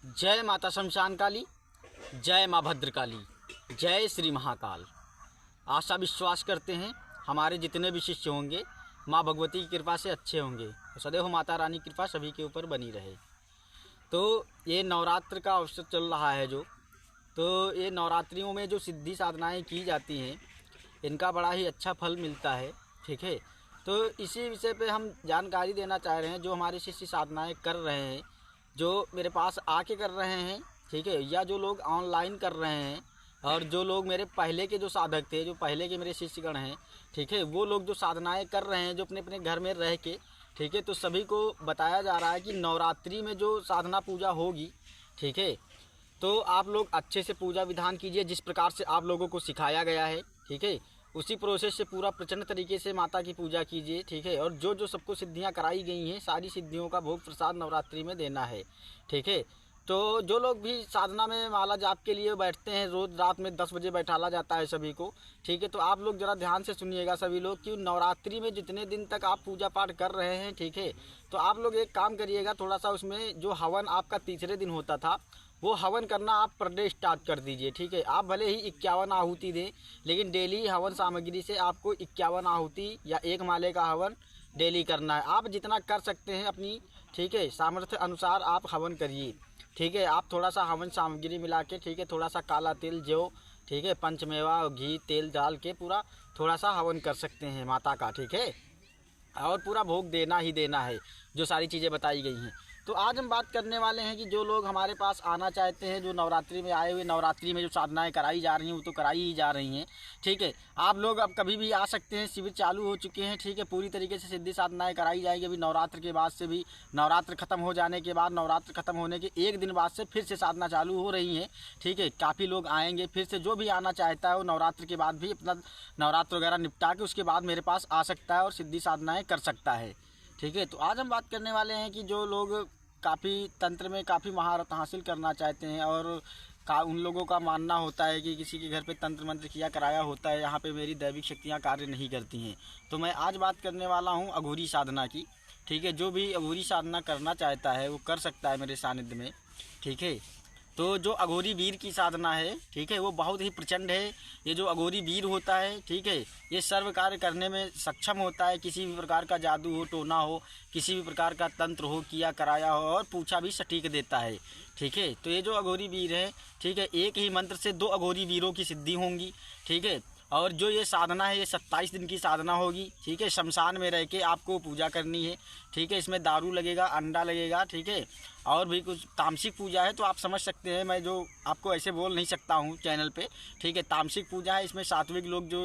जय माता शमशान काली, जय माँ भद्रकाली, जय श्री महाकाल। आशा विश्वास करते हैं हमारे जितने भी शिष्य होंगे माँ भगवती की कृपा से अच्छे होंगे। सदैव माता रानी की कृपा सभी के ऊपर बनी रहे। तो ये नवरात्र का अवसर चल रहा है तो ये नवरात्रियों में जो सिद्धि साधनाएं की जाती हैं इनका बड़ा ही अच्छा फल मिलता है। ठीक है, तो इसी विषय पे हम जानकारी देना चाह रहे हैं। जो हमारे शिष्य साधनाएं कर रहे हैं, जो मेरे पास आके कर रहे हैं, ठीक है, या जो लोग ऑनलाइन कर रहे हैं, और जो लोग मेरे पहले के जो साधक थे, जो पहले के मेरे शिष्यगण हैं, ठीक है, वो लोग जो साधनाएं कर रहे हैं जो अपने अपने घर में रह के, ठीक है, तो सभी को बताया जा रहा है कि नवरात्रि में जो साधना पूजा होगी, ठीक है, तो आप लोग अच्छे से पूजा विधान कीजिए जिस प्रकार से आप लोगों को सिखाया गया है। ठीक है, उसी प्रोसेस से पूरा प्रचंड तरीके से माता की पूजा कीजिए। ठीक है, और जो जो सबको सिद्धियां कराई गई हैं सारी सिद्धियों का भोग प्रसाद नवरात्रि में देना है। ठीक है, तो जो लोग भी साधना में माला जाप के लिए बैठते हैं, रोज़ रात में 10 बजे बैठाला जाता है सभी को। ठीक है, तो आप लोग ज़रा ध्यान से सुनिएगा सभी लोग कि नवरात्रि में जितने दिन तक आप पूजा पाठ कर रहे हैं, ठीक है, तो आप लोग एक काम करिएगा, थोड़ा सा उसमें जो हवन आपका तीसरे दिन होता था वो हवन करना आप पर डे स्टार्ट कर दीजिए। ठीक है, आप भले ही 51 आहुति दें, लेकिन डेली हवन सामग्री से आपको 51 आहुति या एक माले का हवन डेली करना है। आप जितना कर सकते हैं अपनी, ठीक है, सामर्थ्य अनुसार आप हवन करिए। ठीक है, आप थोड़ा सा हवन सामग्री मिला के, ठीक है, थोड़ा सा काला तिल, जो, ठीक है, पंचमेवा, घी, तेल डाल के पूरा थोड़ा सा हवन कर सकते हैं माता का। ठीक है, और पूरा भोग देना ही देना है जो सारी चीज़ें बताई गई हैं। तो आज हम बात करने वाले हैं कि जो लोग हमारे पास आना चाहते हैं, जो नवरात्रि में आए हुए, नवरात्रि में जो साधनाएं कराई जा रही हैं वो तो कराई ही जा रही हैं। ठीक है, आप लोग अब कभी भी आ सकते हैं, शिविर चालू हो चुके हैं। ठीक है, पूरी तरीके से सिद्धि साधनाएं कराई जाएगी। अभी नवरात्र के बाद से भी, नवरात्र खत्म हो जाने के बाद, नवरात्र खत्म होने के एक दिन बाद से फिर से साधना चालू हो रही हैं। ठीक है, काफ़ी लोग आएंगे फिर से। जो भी आना चाहता है वो नवरात्र के बाद भी अपना नवरात्र वगैरह निपटा के उसके बाद मेरे पास आ सकता है और सिद्धि साधनाएँ कर सकता है। ठीक है, तो आज हम बात करने वाले हैं कि जो लोग काफ़ी तंत्र में काफ़ी महारत हासिल करना चाहते हैं और उन लोगों का मानना होता है कि किसी के घर पे तंत्र मंत्र किया कराया होता है, यहाँ पे मेरी दैविक शक्तियाँ कार्य नहीं करती हैं। तो मैं आज बात करने वाला हूँ अघोरी साधना की। ठीक है, जो भी अघोरी साधना करना चाहता है वो कर सकता है मेरे सानिध्य में। ठीक है, तो जो अघोरी वीर की साधना है, ठीक है, वो बहुत ही प्रचंड है। ये जो अघोरी वीर होता है, ठीक है, ये सर्व कार्य करने में सक्षम होता है। किसी भी प्रकार का जादू हो, टोना हो, किसी भी प्रकार का तंत्र हो, किया कराया हो, और पूछा भी सटीक देता है। ठीक है, तो ये जो अघोरी वीर है, ठीक है, एक ही मंत्र से 2 अघोरी वीरों की सिद्धि होंगी। ठीक है, और जो ये साधना है ये 27 दिन की साधना होगी। ठीक है, शमशान में रह के आपको पूजा करनी है। ठीक है, इसमें दारू लगेगा, अंडा लगेगा। ठीक है, और भी कुछ तामसिक पूजा है, तो आप समझ सकते हैं, मैं जो आपको ऐसे बोल नहीं सकता हूँ चैनल पे। ठीक है, तामसिक पूजा है, इसमें सात्विक लोग जो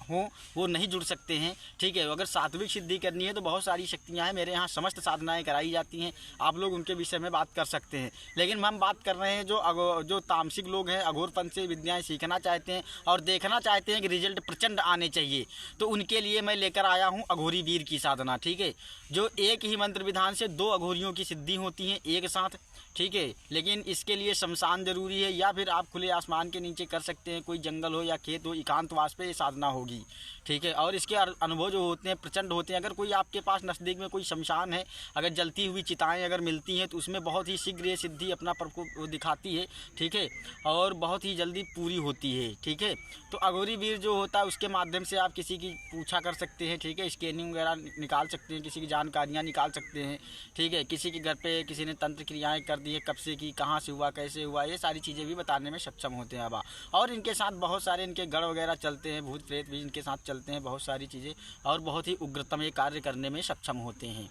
हों वो नहीं जुड़ सकते हैं। ठीक है, अगर सात्विक सिद्धि करनी है तो बहुत सारी शक्तियाँ हैं, मेरे यहाँ समस्त साधनाएँ कराई जाती हैं, आप लोग उनके विषय में बात कर सकते हैं। लेकिन हम बात कर रहे हैं जो तामसिक लोग हैं, अघोरपंथ से विद्याएँ सीखना चाहते हैं और देखना चाहते हैं कि रिजल्ट प्रचंड आने चाहिए, तो उनके लिए मैं लेकर आया हूँ अघोरी वीर की साधना। ठीक है, जो एक ही मंत्र विधान से 2 अघोरियों की सिद्धि होती हैं एक साथ। ठीक है, लेकिन इसके लिए शमशान जरूरी है, या फिर आप खुले आसमान के नीचे कर सकते हैं, कोई जंगल हो या खेत हो, एकांतवास पे ये साधना होगी। ठीक है, और इसके अनुभव जो होते हैं प्रचंड होते हैं। अगर कोई आपके पास नज़दीक में कोई शमशान है, अगर जलती हुई चिताएं अगर मिलती हैं तो उसमें बहुत ही शीघ्र ये सिद्धि अपना प्रकोप दिखाती है। ठीक है, और बहुत ही जल्दी पूरी होती है। ठीक है, तो अघोरी वीर जो होता है उसके माध्यम से आप किसी की पूछा कर सकते हैं। ठीक है, स्कैनिंग वगैरह निकाल सकते हैं, किसी की जानकारियाँ निकाल सकते हैं। ठीक है, किसी के घर पे किसी ने तंत्र क्रियाएँ कर दी है, कब से की, कहाँ से हुआ, कैसे हुआ, ये सारी चीज़ें भी बताने में सक्षम होते हैं अब। और इनके साथ बहुत सारे इनके गढ़ वगैरह चलते हैं, भूत प्रेत भी इनके साथ चलते हैं, बहुत सारी चीज़ें, और बहुत ही उग्रतम ये कार्य करने में सक्षम होते हैं।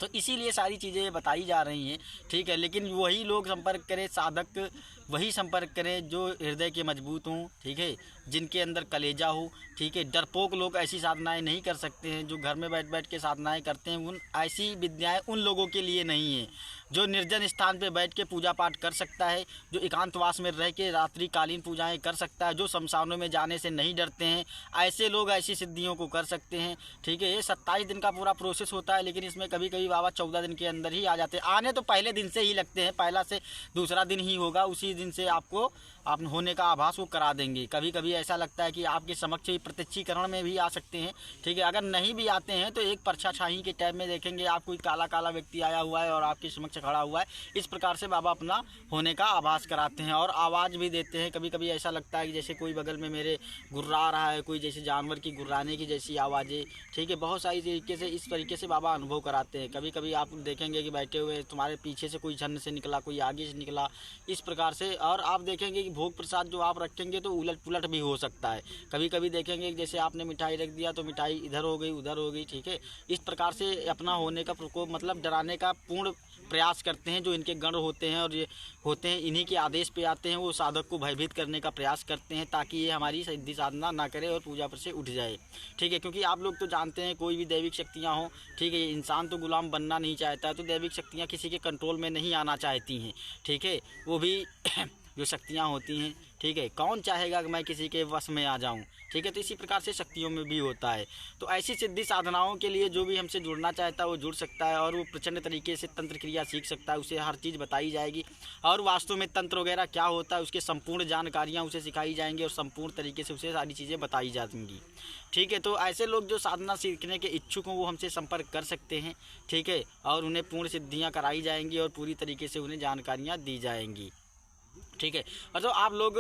तो इसीलिए सारी चीज़ें बताई जा रही हैं। ठीक है, लेकिन वही लोग संपर्क करें, साधक वही संपर्क करें जो हृदय के मजबूत हों। ठीक है, जिनके अंदर कलेजा हो। ठीक है, डरपोक लोग ऐसी साधनाएं नहीं कर सकते हैं। जो घर में बैठ बैठ के साधनाएं करते हैं, उन ऐसी विद्याएं उन लोगों के लिए नहीं है। जो निर्जन स्थान पे बैठ के पूजा पाठ कर सकता है, जो एकांतवास में रह के रात्रिकालीन पूजाएं कर सकता है, जो शमशानों में जाने से नहीं डरते हैं, ऐसे लोग ऐसी सिद्धियों को कर सकते हैं। ठीक है, ये 27 दिन का पूरा प्रोसेस होता है, लेकिन इसमें कभी कभी बाबा 14 दिन के अंदर ही आ जाते हैं। आने तो पहले दिन से ही लगते हैं, पहला से दूसरा दिन ही होगा, उसी दिन से आपको आप होने का आभास वो करा देंगे। कभी कभी ऐसा लगता है कि आपके समक्ष ही प्रत्यक्षीकरण में भी आ सकते हैं। ठीक है, अगर नहीं भी आते हैं तो एक परछाई के टाइप में देखेंगे, आप कोई काला काला व्यक्ति आया हुआ है और आपके समक्ष खड़ा हुआ है। इस प्रकार से बाबा अपना होने का आभास कराते हैं और आवाज़ भी देते हैं। कभी कभी ऐसा लगता है कि जैसे कोई बगल में मेरे गुर्रा रहा है, कोई जैसे जानवर की गुर्राने की जैसी आवाज़ें, ठीक है। बहुत सारी तरीके से इस तरीके से बाबा अनुभव कराते हैं। कभी कभी आप देखेंगे कि बैठे हुए तुम्हारे पीछे से कोई झन्न से निकला, कोई आगे से निकला, इस प्रकार से। और आप देखेंगे कि भोग प्रसाद जो आप रखेंगे तो उलट पुलट भी हो सकता है। कभी कभी देखेंगे कि जैसे आपने मिठाई रख दिया तो मिठाई इधर हो गई, उधर हो गई, ठीक है। इस प्रकार से अपना होने का प्रकोप मतलब डराने का पूर्ण प्रयास करते हैं। जो इनके गण होते हैं और ये होते हैं, इन्हीं के आदेश पे आते हैं, वो साधक को भयभीत करने का प्रयास करते हैं ताकि ये हमारी सिद्धि साधना ना करे और पूजा पर से उठ जाए, ठीक है। क्योंकि आप लोग तो जानते हैं कोई भी दैविक शक्तियाँ हों, ठीक है, इंसान तो गुलाम बनना नहीं चाहता है, तो दैविक शक्तियाँ किसी के कंट्रोल में नहीं आना चाहती हैं, ठीक है। वो भी जो शक्तियाँ होती हैं, ठीक है, कौन चाहेगा कि मैं किसी के वश में आ जाऊं, ठीक है। तो इसी प्रकार से शक्तियों में भी होता है। तो ऐसी सिद्धि साधनाओं के लिए जो भी हमसे जुड़ना चाहता है वो जुड़ सकता है और वो प्रचंड तरीके से तंत्र क्रिया सीख सकता है। उसे हर चीज़ बताई जाएगी और वास्तव में तंत्र वगैरह क्या होता है उसके संपूर्ण जानकारियाँ उसे सिखाई जाएंगी और संपूर्ण तरीके से उसे सारी चीज़ें बताई जाएंगी, ठीक है। तो ऐसे लोग जो साधना सीखने के इच्छुक हों वो हमसे संपर्क कर सकते हैं, ठीक है, और उन्हें पूर्ण सिद्धियाँ कराई जाएंगी और पूरी तरीके से उन्हें जानकारियाँ दी जाएंगी, ठीक है। और तो आप लोग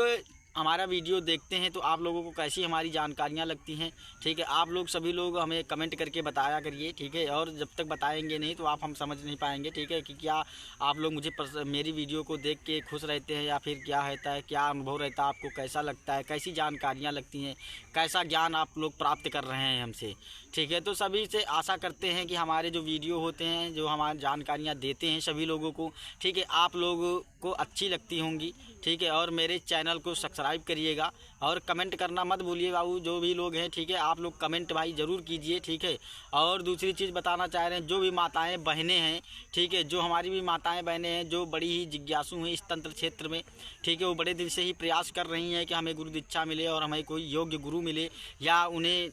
हमारा वीडियो देखते हैं तो आप लोगों को कैसी हमारी जानकारियाँ लगती हैं, ठीक है। आप लोग सभी लोग हमें कमेंट करके बताया करिए, ठीक है। और जब तक बताएंगे नहीं तो आप हम समझ नहीं पाएंगे, ठीक है, कि क्या आप लोग मुझे मेरी वीडियो को देख के खुश रहते हैं या फिर क्या रहता है, क्या अनुभव रहता है, आपको कैसा लगता है, कैसी जानकारियाँ लगती हैं, कैसा ज्ञान आप लोग प्राप्त कर रहे हैं हमसे, ठीक है। तो सभी से आशा करते हैं कि हमारे जो वीडियो होते हैं, जो हमारी जानकारियाँ देते हैं सभी लोगों को, ठीक है, आप लोगों को अच्छी लगती होंगी, ठीक है। और मेरे चैनल को सब्सक्राइब करिएगा और कमेंट करना मत भूलिए बाबू, जो भी लोग हैं, ठीक है, आप लोग कमेंट भाई ज़रूर कीजिए, ठीक है। और दूसरी चीज़ बताना चाह रहे हैं, जो भी माताएं बहनें हैं, ठीक है, जो हमारी भी माताएं बहनें हैं जो बड़ी ही जिज्ञासु हैं इस तंत्र क्षेत्र में, ठीक है, वो बड़े दिन से ही प्रयास कर रही हैं कि हमें गुरु दीक्षा मिले और हमें कोई योग्य गुरु मिले, या उन्हें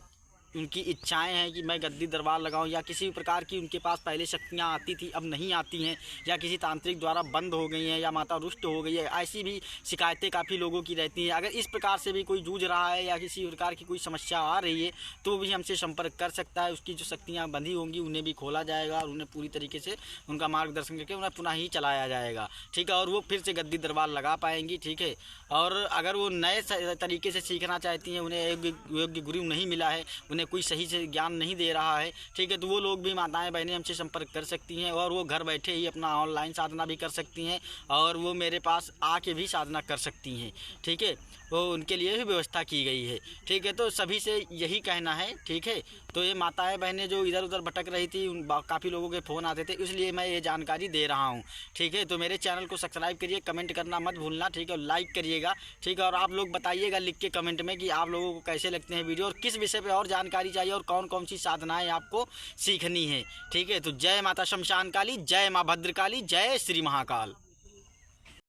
उनकी इच्छाएं हैं कि मैं गद्दी दरबार लगाऊं, या किसी भी प्रकार की उनके पास पहले शक्तियां आती थी अब नहीं आती हैं, या किसी तांत्रिक द्वारा बंद हो गई हैं, या माता रुष्ट हो गई है, ऐसी भी शिकायतें काफ़ी लोगों की रहती हैं। अगर इस प्रकार से भी कोई जूझ रहा है या किसी प्रकार की कोई समस्या आ रही है तो भी हमसे संपर्क कर सकता है। उसकी जो शक्तियाँ बंधी होंगी उन्हें भी खोला जाएगा और उन्हें पूरी तरीके से उनका मार्गदर्शन करके उन्हें पुनः ही चलाया जाएगा, ठीक है। और वो फिर से गद्दी दरबार लगा पाएंगी, ठीक है। और अगर वो नए तरीके से सीखना चाहती हैं, उन्हें योग्य गुरु नहीं मिला है, उन्हें कोई सही से ज्ञान नहीं दे रहा है, ठीक है, तो वो लोग भी माताएं बहनें हमसे संपर्क कर सकती हैं और वो घर बैठे ही अपना ऑनलाइन साधना भी कर सकती हैं और वो मेरे पास आके भी साधना कर सकती हैं, ठीक है। वो उनके लिए भी व्यवस्था की गई है, ठीक है। तो सभी से यही कहना है, ठीक है। तो ये माताएं बहनें जो इधर उधर भटक रही थी, काफ़ी लोगों के फ़ोन आते थे, इसलिए मैं ये जानकारी दे रहा हूँ, ठीक है। तो मेरे चैनल को सब्सक्राइब करिए, कमेंट करना मत भूलना, ठीक है, और लाइक करिएगा, ठीक है। और आप लोग बताइएगा लिख के कमेंट में कि आप लोगों को कैसे लगते हैं वीडियो और किस विषय पर और जानकारी चाहिए और कौन कौन सी साधनाएँ आपको सीखनी है, ठीक है। तो जय माता शमशान काली, जय माँ भद्रकाली, जय श्री महाकाल।